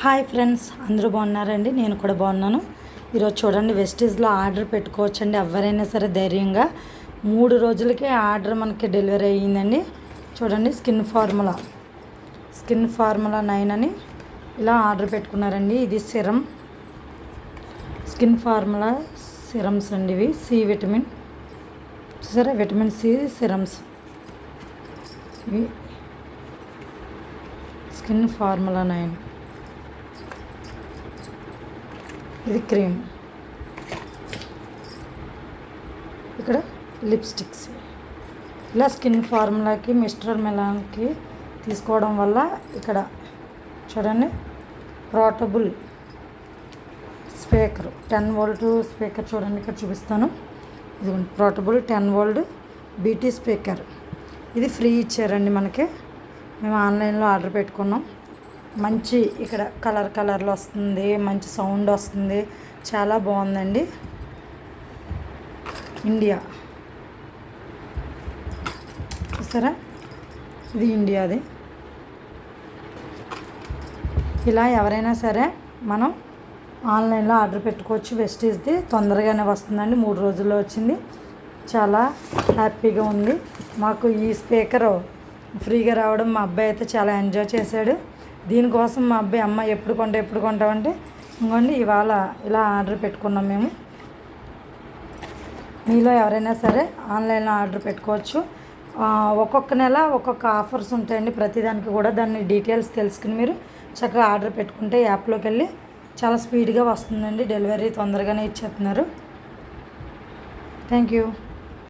Hi friends, అందరూ బాగున్నారండి? నేను కూడా బాగున్నాను. ఈరోజు చూడండి, వెస్టీజ్లో ఆర్డర్ పెట్టుకోవచ్చండి. ఎవరైనా సరే ధైర్యంగా 3 రోజులకే ఆర్డర్ మనకి డెలివరీ అయ్యిందండి. చూడండి, స్కిన్ ఫార్ములా 9 అని ఇలా ఆర్డర్ పెట్టుకున్నారండి. ఇది సిరం, స్కిన్ ఫార్ములా సిరమ్స్ అండి. ఇవి సి విటమిన్, చూసారా, విటమిన్ సి సిరమ్స్. ఇవి స్కిన్ ఫార్ములా 9. ఇది క్రీమ్. ఇక్కడ లిప్స్టిక్స్. ఇలా స్కిన్ ఫార్ములాకి, మిస్టర్ మెలాన్కి తీసుకోవడం వల్ల ఇక్కడ చూడండి, పోర్టబుల్ స్పీకర్ 10 వోల్ట్ స్పీకర్ చూడండి, ఇక్కడ చూపిస్తాను. ఇది పోర్టబుల్ 10 వోల్ట్ బీటీ స్పీకర్. ఇది ఫ్రీ ఇచ్చారండి మనకి. మేము ఆన్లైన్లో ఆర్డర్ పెట్టుకున్నాం. మంచి ఇక్కడ కలర్లో వస్తుంది, మంచి సౌండ్ వస్తుంది, చాలా బాగుందండి. ఇండియా, చూసారా, ఇది ఇండియాది. ఇలా ఎవరైనా సరే మనం ఆన్లైన్లో ఆర్డర్ పెట్టుకోవచ్చు. వెస్టీజ్ది తొందరగానే వస్తుందండి, 3 రోజుల్లో వచ్చింది. చాలా హ్యాపీగా ఉంది. మాకు ఈ స్పీకర్ ఫ్రీగా రావడం మా అబ్బాయి అయితే చాలా ఎంజాయ్ చేశాడు. దీనికోసం మా అబ్బాయి, అమ్మ ఎప్పుడు కొంటావంటే, ఇంకోండి ఇవాళ ఇలా ఆర్డర్ పెట్టుకున్నాం మేము. మీలో ఎవరైనా సరే ఆన్లైన్లో ఆర్డర్ పెట్టుకోవచ్చు. ఒక్కొక్క నెల ఒక్కొక్క ఆఫర్స్ ఉంటాయండి ప్రతిదానికి కూడా. దాన్ని డీటెయిల్స్ తెలుసుకుని మీరు చక్కగా ఆర్డర్ పెట్టుకుంటే యాప్లోకి వెళ్ళి చాలా స్పీడ్గా వస్తుందండి. డెలివరీ తొందరగానే ఇచ్చేస్తున్నారు. Thank you.